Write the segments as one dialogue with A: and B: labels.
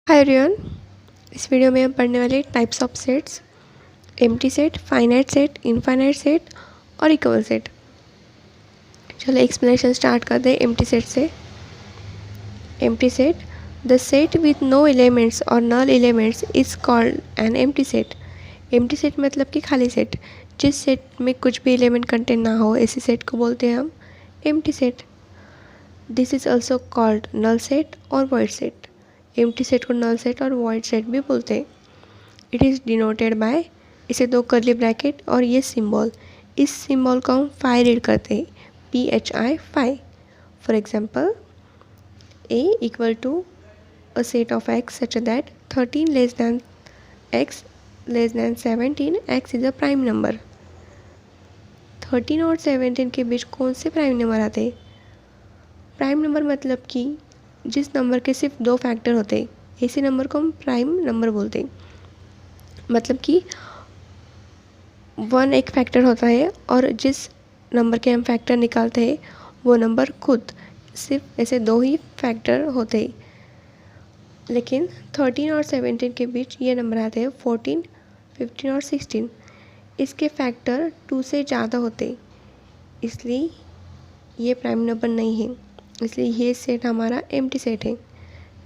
A: Hi everyone. इस video में हम पढ़ने वाले types of sets, empty set, finite set, infinite set और इक्वल सेट। चलो एक्सप्लेनेशन स्टार्ट करते हैं एम्प्टी सेट से। Empty set, the set with no elements और null elements is called an empty set. Empty set मतलब कि खाली set, जिस सेट में कुछ भी एलिमेंट कंटेंट ना हो, ऐसी सेट को बोलते हैं हम empty set. This is also called null set और वॉइड सेट। एम्प्टी सेट को नल सेट और वॉइड सेट भी बोलते हैं। इट इज़ डिनोटेड बाय, इसे दो करली ब्रैकेट और ये सिंबल, इस सिंबल को हम फाई रीड करते हैं, PHI phi. For example, A equal to a set of x such that 13 less than x less than 17, x is a prime number. 13 और 17 के बीच कौन से प्राइम नंबर आते हैं? प्राइम नंबर मतलब कि जिस नंबर के सिर्फ दो फैक्टर होते हैं, ऐसे नंबर को हम प्राइम नंबर बोलते हैं। मतलब कि 1 एक फैक्टर होता है और जिस नंबर के हम फैक्टर निकालते हैं वो नंबर खुद सिर्फ ऐसे दो ही फैक्टर होते हैं। लेकिन 13 और 17 के बीच ये नंबर आते हैं 14, 15 और 16। इसके फैक्टर 2 से ज़्यादा होते हैं, इसलिए ये प्राइम नंबर नहीं है, इसलिए ये सेट हमारा एम्प्टी सेट है।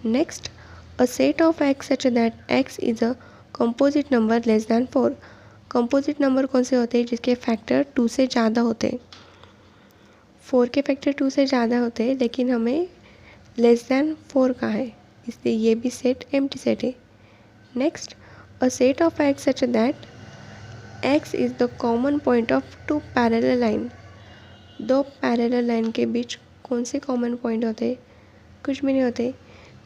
A: Next, a set of x such that x is a composite number less than 4। Composite number कौन से होते हैं? जिसके फैक्टर 2 से ज़्यादा होते हैं। 4 के फैक्टर 2 से ज़्यादा होते हैं, लेकिन हमें लेस दैन 4 का है, इसलिए ये भी सेट एम्प्टी सेट है। Next, a set of x such that x is the common point of two parallel line. दो पैरेलल लाइन के बीच कौन से कॉमन पॉइंट होते हैं? कुछ भी नहीं होते।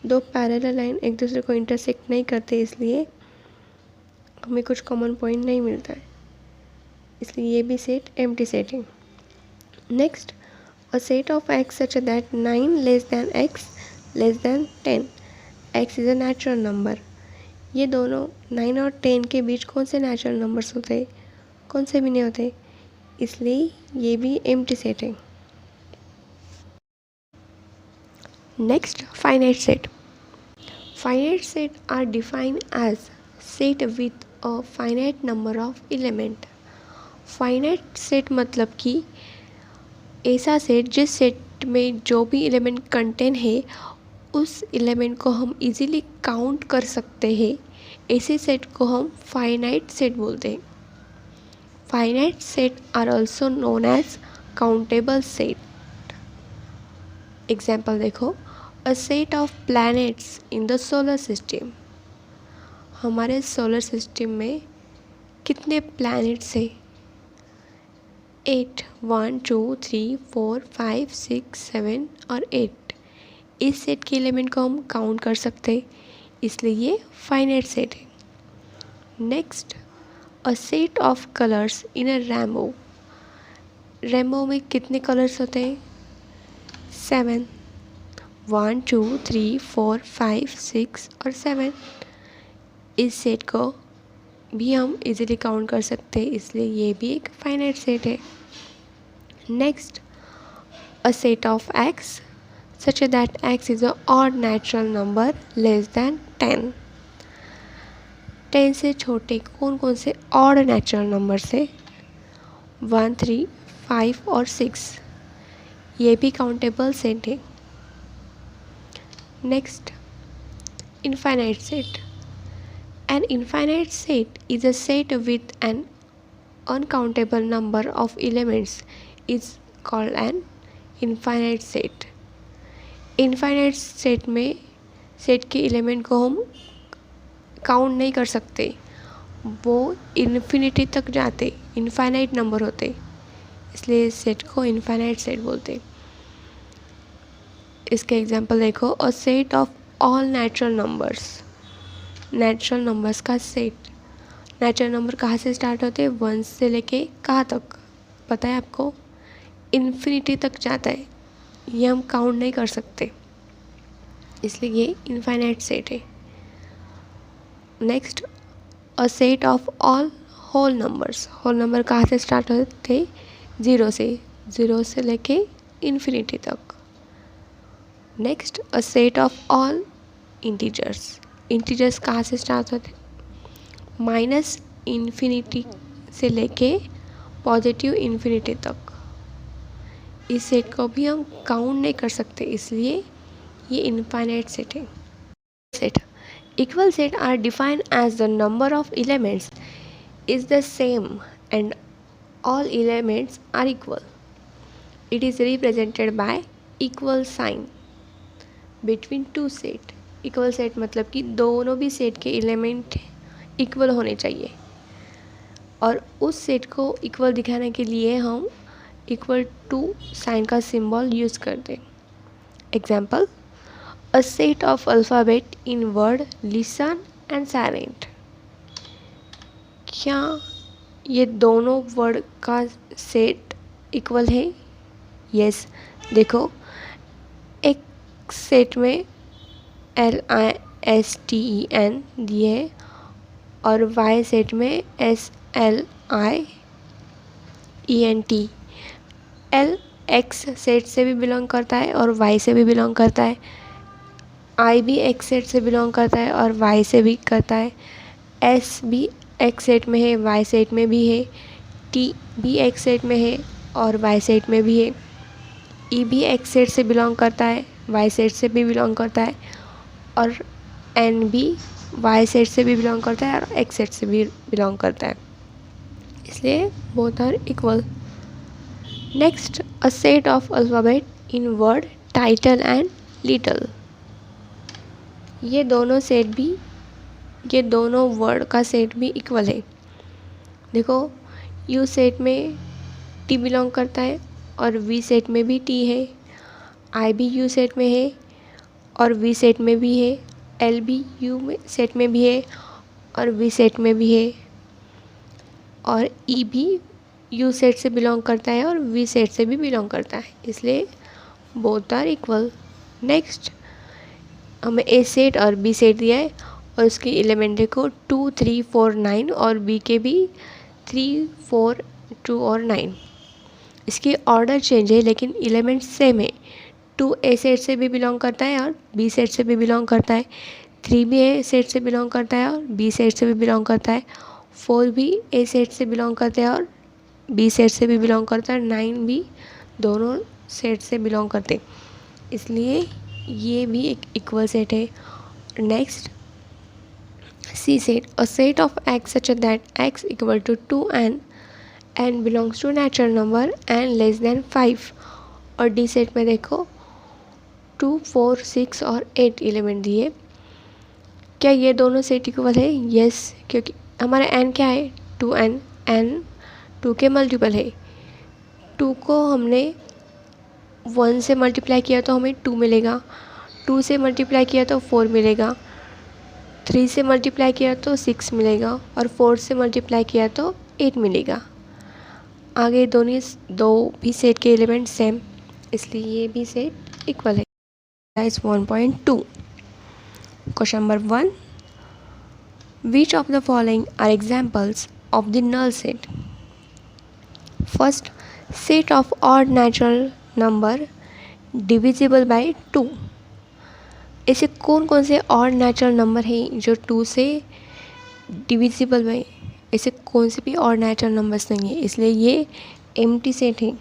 A: दो पैरेलल लाइन एक दूसरे को इंटरसेक्ट नहीं करते, इसलिए हमें कुछ कॉमन पॉइंट नहीं मिलता है, इसलिए ये भी सेट एम्प्टी सेट है। Next, a set of x such that 9 less than x less then 10, x is a natural number. ये दोनों 9 और 10 के बीच कौन से नेचुरल नंबर्स होते हैं? कौन से भी नहीं होते, इसलिए ये भी एम्प्टी सेट है। Next, finite set. Finite set are defined as set with a finite number of element। Finite set मतलब कि ऐसा सेट जिस सेट में जो भी एलिमेंट कंटेन है उस एलिमेंट को हम इजीली काउंट कर सकते हैं, ऐसे सेट को हम फाइनाइट सेट बोलते हैं। Finite set are also known as countable set. Example देखो, a set of planets in the solar system. हमारे सोलर सिस्टम में कितने प्लैनेट्स हैं? 8, 1 2 3 4 5 6 7 और 8। इस सेट के एलिमेंट को हम काउंट कर सकते हैं, इसलिए ये फाइनाइट सेट है। Next, a set of colours in a rainbow. Rainbow में कितने कलर्स होते हैं? 7, 1 2 3 4 5 6 और 7। इस सेट को भी हम इजीली काउंट कर सकते हैं, इसलिए ये भी एक फाइनाइट सेट है। Next, a set of x such that x is a odd natural number less than 10। 10 से छोटे कौन कौन से ऑड नेचुरल नंबर से? 1 3 5 और 6। ये भी काउंटेबल सेट है। Next, infinite set. An infinite set is a set with an uncountable number of elements is called an infinite set। Infinite set में सेट के एलिमेंट को हम काउंट नहीं कर सकते, वो इन्फिनिटी तक जाते, इनफाइनाइट नंबर होते, इसलिए इस सेट को इनफाइनाइट सेट बोलते। इसके एग्जांपल देखो, a set of all natural numbers. Natural numbers का सेट। नेचुरल नंबर कहाँ से स्टार्ट होते हैं? 1 से लेके कहाँ तक पता है आपको? इन्फिनिटी तक जाता है, ये हम काउंट नहीं कर सकते, इसलिए ये इनफाइनाइट सेट है। Next, a set of all whole numbers. Whole number कहाँ से स्टार्ट होते हैं? 0 से, 0 से लेके इन्फिनिटी तक। Next, a set of all integers. Integers कहाँ से स्टार्ट होते हैं, माइनस इन्फिनिटी से लेके पॉजिटिव इन्फिनिटी तक। इस सेट को भी हम काउंट नहीं कर सकते, इसलिए ये इनफाइनाइट सेट है। Set equal set are defined as the number of elements is the same and all elements are equal. It is represented by equal sign between two set. Equal set मतलब कि दोनों भी set के element equal होने चाहिए, और उस set को इक्वल दिखाने के लिए हम इक्वल टू साइन का सिंबल यूज़ करते हैं। Example, a set of alphabet in word listen and silent. क्या ये दोनों वर्ड का सेट इक्वल है? यस, देखो एक सेट में LISTEN दिए है और Y सेट में SLIENT। L X सेट से भी बिलोंग करता है और Y से भी बिलोंग करता है। I भी X सेट से बिलोंग करता है और Y से भी करता है। S भी X सेट में है, Y सेट में भी है। T भी X सेट में है और Y सेट में भी है। E भी X सेट से बिलोंग करता है, Y सेट से भी बिलोंग करता है। और N भी Y सेट से भी बिलोंग करता है और X सेट से भी बिलोंग करता है, इसलिए both are equal. Next, a set of alphabet in word title and little. ये दोनों वर्ड का सेट भी इक्वल है। देखो, U सेट में T बिलोंग करता है और V सेट में भी T है। I भी U सेट में है और V सेट में भी है। L भी U सेट में भी है और V सेट में भी है। और E भी U सेट से बिलोंग करता है और V सेट से भी बिलोंग करता है, इसलिए बोथ आर इक्वल। नेक्स्ट, हमें A सेट और B सेट दिया है और उसके एलिमेंट देखो 2, 3, 4, 9 और B के भी 3, 4, 2 और 9। इसकी ऑर्डर चेंज है लेकिन एलिमेंट सेम है। 2 A सेट से भी बिलोंग करता है और B सेट से भी बिलोंग करता है। 3 भी A सेट से बिलोंग करता है और B सेट से भी बिलोंग करता है। 4 भी A सेट से बिलोंग करता है और B सेट से भी बिलोंग करता है। 9 भी दोनों सेट से बिलोंग करते हैं, इसलिए ये भी एक इक्वल सेट है। Next, C set, a set of X such that X equal to 2n, n belongs to natural number n less than 5। और D सेट में देखो 2, 4, 6 और 8 एलिमेंट दिए। क्या ये दोनों सेट इक्वल है? यस, क्योंकि हमारा n क्या है? 2n। n 2 के मल्टीपल है। 2 को हमने 1 से मल्टीप्लाई किया तो हमें 2 मिलेगा। 2 से मल्टीप्लाई किया तो 4 मिलेगा। 3 से मल्टीप्लाई किया तो 6 मिलेगा और 4 से मल्टीप्लाई किया तो 8 मिलेगा। आगे दो भी सेट के एलिमेंट सेम, इसलिए ये भी सेट इक्वल है। 1.2 question number 1, which of the following are examples of the null set? First, set of odd natural number divisible by 2। ऐसे कौन कौन से ऑड नेचुरल नंबर हैं जो 2 से डिविजिबल है? ऐसे कौन से भी ऑड नेचुरल नंबर्स नहीं है, इसलिए ये एम्प्टी सेट है।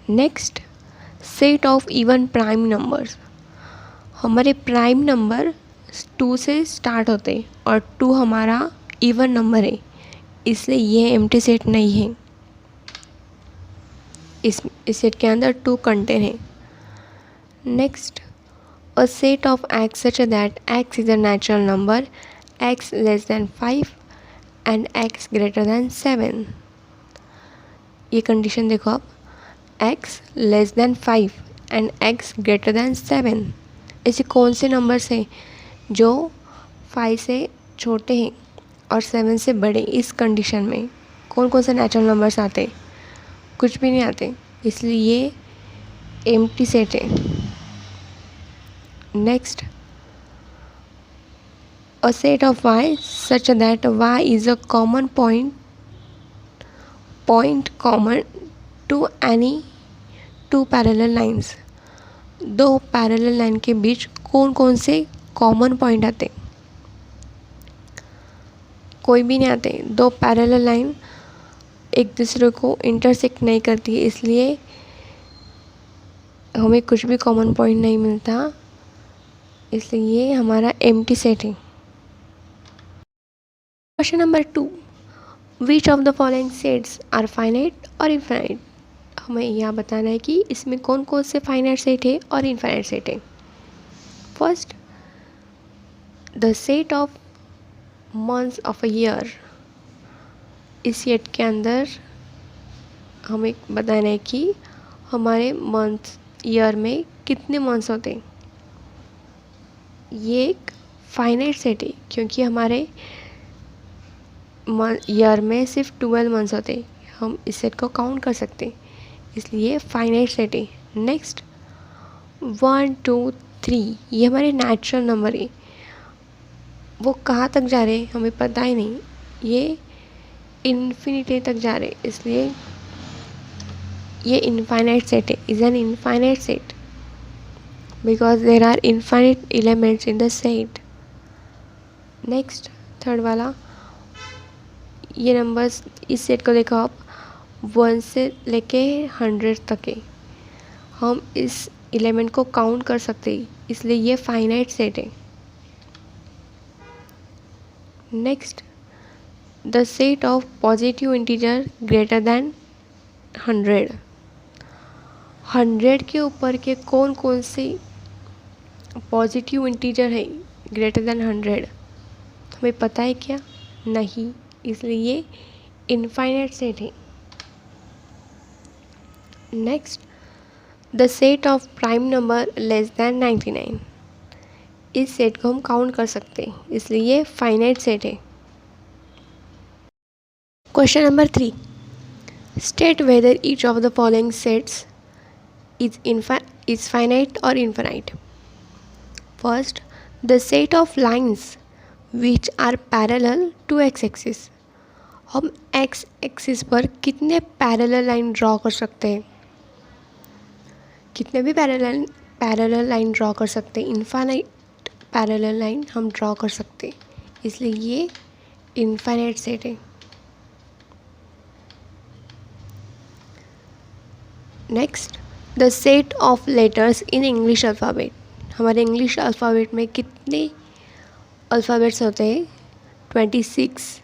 A: Next, set of even prime numbers. हमारे प्राइम नंबर 2 से स्टार्ट होते हैं और 2 हमारा इवन नंबर है, इसलिए ये एम्प्टी सेट नहीं है। इस सेट के अंदर 2 कंटेन है। Next, a set of x such that x is a natural number, x less than 5 and x greater than 7। ये कंडीशन देखो आप, x less than 5 and x greater than 7। ऐसे कौन से नंबर्स हैं जो 5 से छोटे हैं और 7 से बड़े? इस कंडीशन में कौन कौन से नेचुरल नंबर्स आते? कुछ भी नहीं आते, इसलिए ये एम्प्टी सेट है। Next, a set of y such that y is a common point common to any two parallel lines। दो पैरेलल लाइन के बीच कौन कौन से कॉमन पॉइंट आते हैं? कोई भी नहीं आते। दो पैरेलल लाइन एक दूसरे को इंटरसेक्ट नहीं करती है, इसलिए हमें कुछ भी कॉमन पॉइंट नहीं मिलता, इसलिए ये हमारा एम्प्टी सेट है। Question number 2, which of the following sets are finite और इनफाइनाइट? हमें यह बताना है कि इसमें कौन कौन से फाइनाइट सेट है और इनफाइनाइट सेट है। First, the set of months of a year. इस सेट के अंदर हमें बताना है कि हमारे मंथ ईयर में कितने मंथ्स होते हैं। ये एक फाइनाइट सेट है क्योंकि हमारे ईयर में सिर्फ 12 मंथ्स होते हैं, हम इस सेट को काउंट कर सकते हैं, इसलिए फाइनाइट सेट है। नेक्स्ट 1 2 3, ये हमारे नेचुरल नंबर है, वो कहाँ तक जा रहे हैं हमें पता ही नहीं, ये इन्फिनिटी तक जा रहे हैं, इसलिए ये इनफाइनाइट सेट है, is an infinite set because there are infinite elements in the set. Next third वाला, ये नंबर्स इस सेट को देखो आप 1 से लेके 100 तक है, हम इस एलिमेंट को काउंट कर सकते हैं, इसलिए ये फाइनाइट सेट है। Next, the set of positive integer greater than 100। 100 के ऊपर के कौन कौन से पॉजिटिव इंटीजर है ग्रेटर दैन 100? हमें पता है क्या? नहीं, इसलिए ये इनफाइनाइट सेट है। Next, the set of prime number less than 99। इस सेट को हम काउंट कर सकते हैं, इसलिए ये फाइनाइट सेट है। Question number 3, state whether each of the following sets is finite और infinite. First, the set of lines which are parallel to X axis. हम एक्स एक्सिस पर कितने पैरेलल लाइन ड्रॉ कर सकते हैं? कितने भी पैरेलल लाइन ड्रॉ कर सकते हैं, इनफाइनाइट पैरेलल लाइन हम ड्रॉ कर सकते हैं, इसलिए ये इनफाइनाइट सेट है। Next, the set of letters in English alphabet. हमारे इंग्लिश अल्फ़ाबेट में कितने अल्फ़ाबेट्स होते हैं? 26।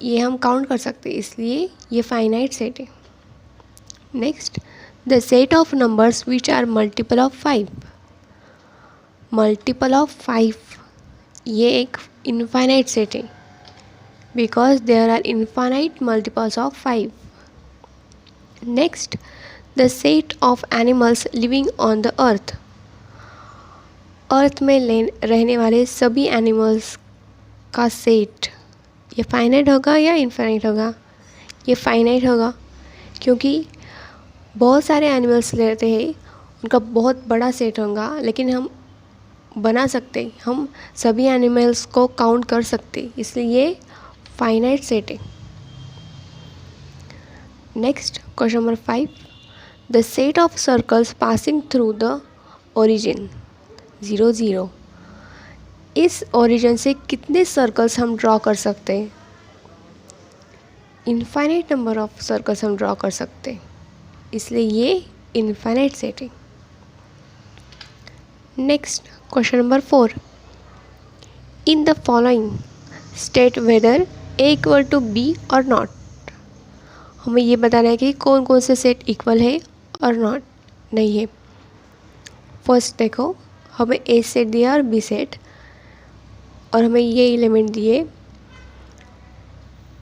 A: ये हम काउंट कर सकते हैं, इसलिए ये फाइनाइट सेट है। Next, the set of numbers which are multiple of 5। Multiple of 5 ये एक इनफाइनाइट सेट है because there are infinite multiples of 5। Next, the set of animals living on the earth. Earth में रहने वाले सभी animals का set, ये finite होगा या इनफाइनाइट होगा? ये फाइनाइट होगा क्योंकि बहुत सारे एनिमल्स रहते हैं, उनका बहुत बड़ा सेट होगा, लेकिन हम बना सकते, हम सभी एनिमल्स को काउंट कर सकते, इसलिए ये फाइनाइट सेट है। Next question number 5, the set of circles passing through the origin 0 0। इस ओरिजिन से कितने सर्कल्स हम ड्रॉ कर सकते हैं? इनफाइनाइट नंबर ऑफ सर्कल्स हम ड्रॉ कर सकते हैं, इसलिए ये इनफाइनाइट सेट है। Next question number 4, in the following state whether A equal to B और नॉट। हमें ये बताना है कि कौन कौन से सेट इक्वल है और नॉट नहीं है। फर्स्ट देखो, हमें ए सेट दिया और बी सेट, और हमें ये एलिमेंट दिए,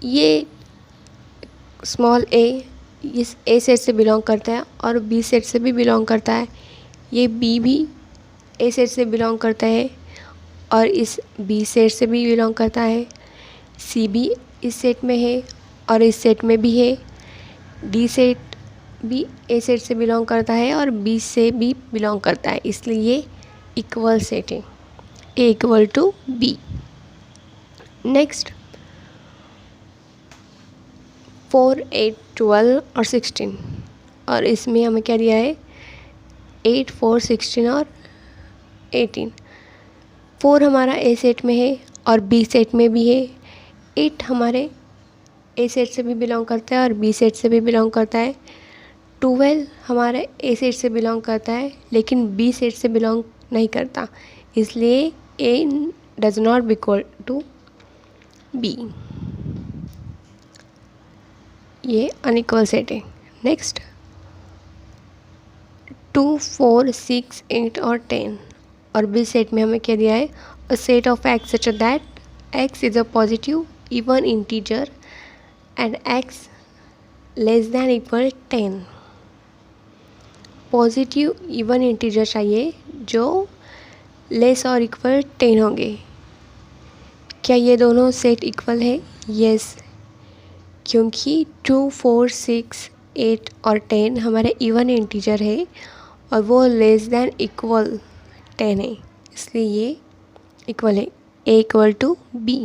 A: ये स्मॉल ए इस ए सेट से बिलोंग करता है और बी सेट से भी बिलोंग करता है, ये बी भी ए सेट से बिलोंग करता है और इस बी सेट से भी बिलोंग करता है, सी भी इस सेट में है और इस सेट में भी है, डी सेट भी ए सेट से बिलोंग करता है और बी से भी बिलोंग करता है, इसलिए ये इक्वल सेट है, A equal to B. Next 4 8 12 और 16, और इसमें हमें क्या दिया है? 8, 4, 16 और 18। 4 हमारा ए सेट में है और बी सेट में भी है। 8 हमारे ए सेट से भी बिलोंग करता है और बी सेट से भी बिलोंग करता है। 12 हमारे ए सेट से बिलोंग करता है लेकिन बी सेट से बिलोंग नहीं करता, इसलिए A does not be equal to B. ये अनइक्वल सेट है। नेक्स्ट 2, 4, 6, 8 और 10 और बी सेट में हमें क्या दिया है, अ set of X such that X is a positive even integer and x less than equal 10। Positive even integer चाहिए जो लेस और इक्वल 10 होंगे। क्या ये दोनों सेट इक्वल है? यस, क्योंकि 2, 4, 6, 8 और 10 हमारे इवन इंटीजर है और वो लेस दैन इक्वल 10 है, इसलिए ये इक्वल है। A equal to B.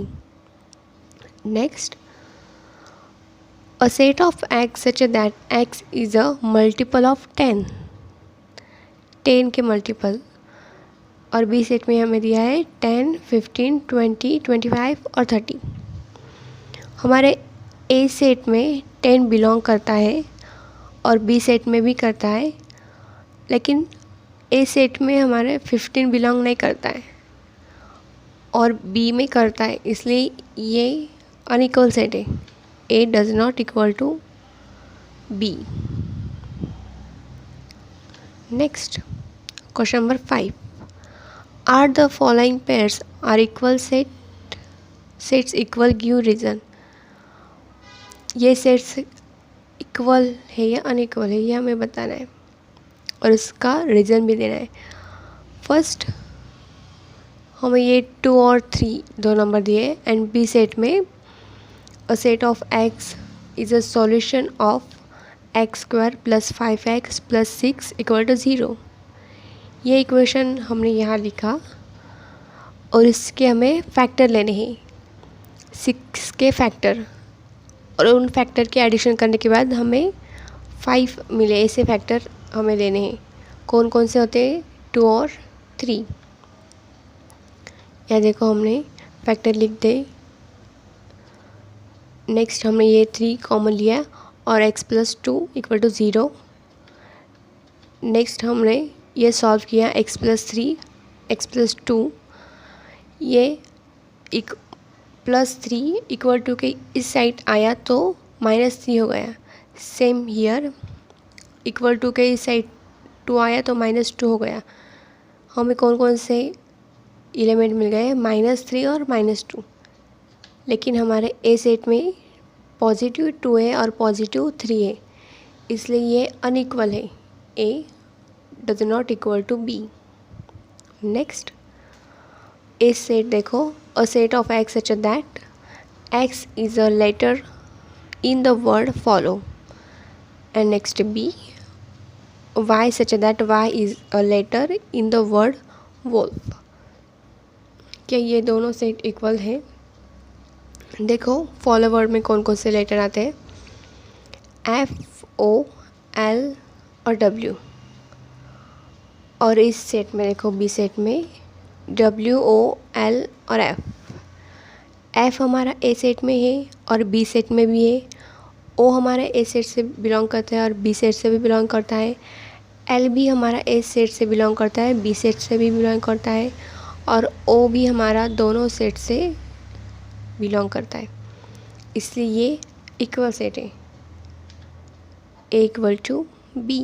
A: Next, a set of X such that X is a multiple of 10। 10 के मल्टीपल, और बी सेट में हमें दिया है 10, 15, 20, 25 और 30। हमारे ए सेट में 10 बिलोंग करता है और बी सेट में भी करता है, लेकिन ए सेट में हमारे 15 बिलोंग नहीं करता है और बी में करता है, इसलिए ये अनइक्वल सेट है। A does not equal to B. Next question number 5, are the following pairs are equal sets equal give reason. ये सेट्स इक्वल है या अनइक्वल है ये हमें बताना है और इसका रीज़न भी देना है। फर्स्ट हमें ये 2 और 3 दो नंबर दिए एंड बी सेट में a set of X is a solution of X square plus 5x plus 6 equal to 0। ये इक्वेशन हमने यहाँ लिखा और इसके हमें फैक्टर लेने हैं, 6 के फैक्टर, और उन फैक्टर के एडिशन करने के बाद हमें 5 मिले। ऐसे फैक्टर हमें लेने हैं। कौन कौन से होते हैं? 2 और 3। यहाँ देखो हमने फैक्टर लिख दे। नेक्स्ट हमने ये 3 कॉमन लिया और x plus 2 equal to 0। Next हमने ये सॉल्व किया, x प्लस 3, x प्लस 2, ये एक प्लस 3 इक्वल टू के इस साइड आया तो -3 हो गया। सेम हियर इक्वल टू के इस साइड 2 आया तो -2 हो गया। हमें कौन कौन से एलिमेंट मिल गए? -3 और -2। लेकिन हमारे ए सेट में पॉजिटिव 2 है और पॉजिटिव 3 है, इसलिए ये अनइक्वल है। A does not equal to B. Next A set देखो, a set of X such that X is a letter in the word follow, and next B y such that y is a letter in the word wolf। क्या ये दोनों set equal है? देखो follow word में कौन कौन से letter आते हैं? F, O, L और W। और इस सेट में देखो बी सेट में W, O, L और F। F हमारा ए सेट में है और बी सेट में भी है। O हमारा ए सेट से बिलोंग करता है और बी सेट से भी बिलोंग करता है। L भी हमारा ए सेट से बिलोंग करता है, बी सेट से भी बिलोंग करता है, और O भी हमारा दोनों सेट से बिलोंग करता है, इसलिए ये इक्वल सेट है। A equal to B।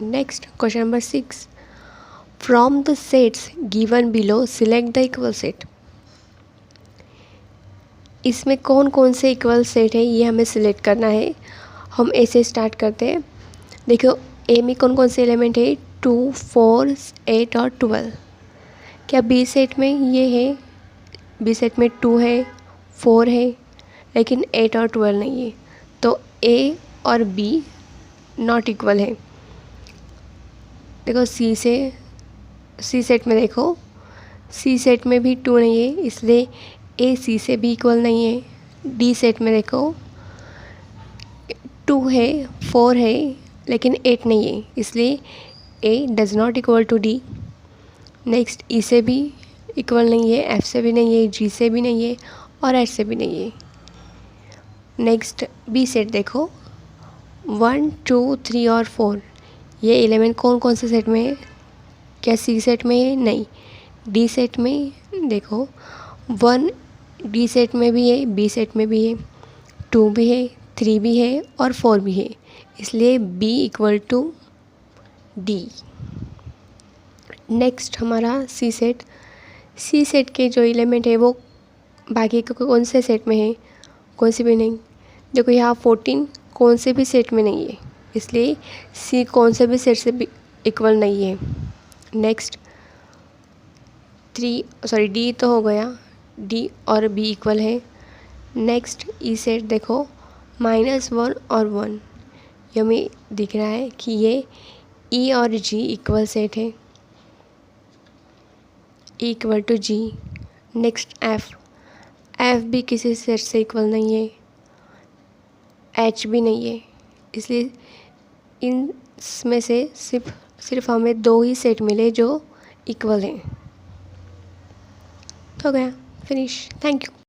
A: Next question number 6, from the sets given below select the equal set. इसमें कौन कौन से इक्वल सेट है ये हमें सिलेक्ट करना है। हम ए से स्टार्ट करते हैं। देखो ए में कौन कौन से एलिमेंट है? 2, 4, 8 और 12। क्या बी सेट में ये है? बी सेट में 2 है, 4 है, लेकिन 8 और 12 नहीं है, तो ए और बी नॉट इक्वल है। देखो सी सेट में देखो, सी सेट में भी 2 नहीं है, इसलिए ए सी से भी इक्वल नहीं है। डी सेट में देखो 2 है, 4 है, लेकिन 8 नहीं है, इसलिए A does not equal to D. Next E से भी इक्वल नहीं है, एफ से भी नहीं है, जी से भी नहीं है और एच से भी नहीं है। नेक्स्ट बी सेट देखो, 1 2 3 और 4, ये एलिमेंट कौन कौन से सेट में है? क्या सी सेट में है? नहीं। डी सेट में देखो, 1 डी सेट में भी है, बी सेट में भी है, 2 भी है, 3 भी है और 4 भी है, इसलिए B equal to D. Next हमारा सी सेट। सी सेट के जो एलिमेंट है वो बाकी के कौन से सेट में है? कौन से भी नहीं। देखो यहाँ 14 कौन से भी सेट में नहीं है, इसलिए सी कौन से भी सेट से भी इक्वल नहीं है। नेक्स्ट डी तो हो गया, डी और बी इक्वल है। नेक्स्ट ई सेट देखो, -1 और 1, ये हमें दिख रहा है कि ये ई और जी इक्वल सेट है, E equal to G. Next F भी किसी सेट से इक्वल नहीं है, एच भी नहीं है, इसलिए इनमें से सिर्फ हमें 2 ही सेट मिले जो इक्वल हैं। हो गया, फिनिश। Thank you.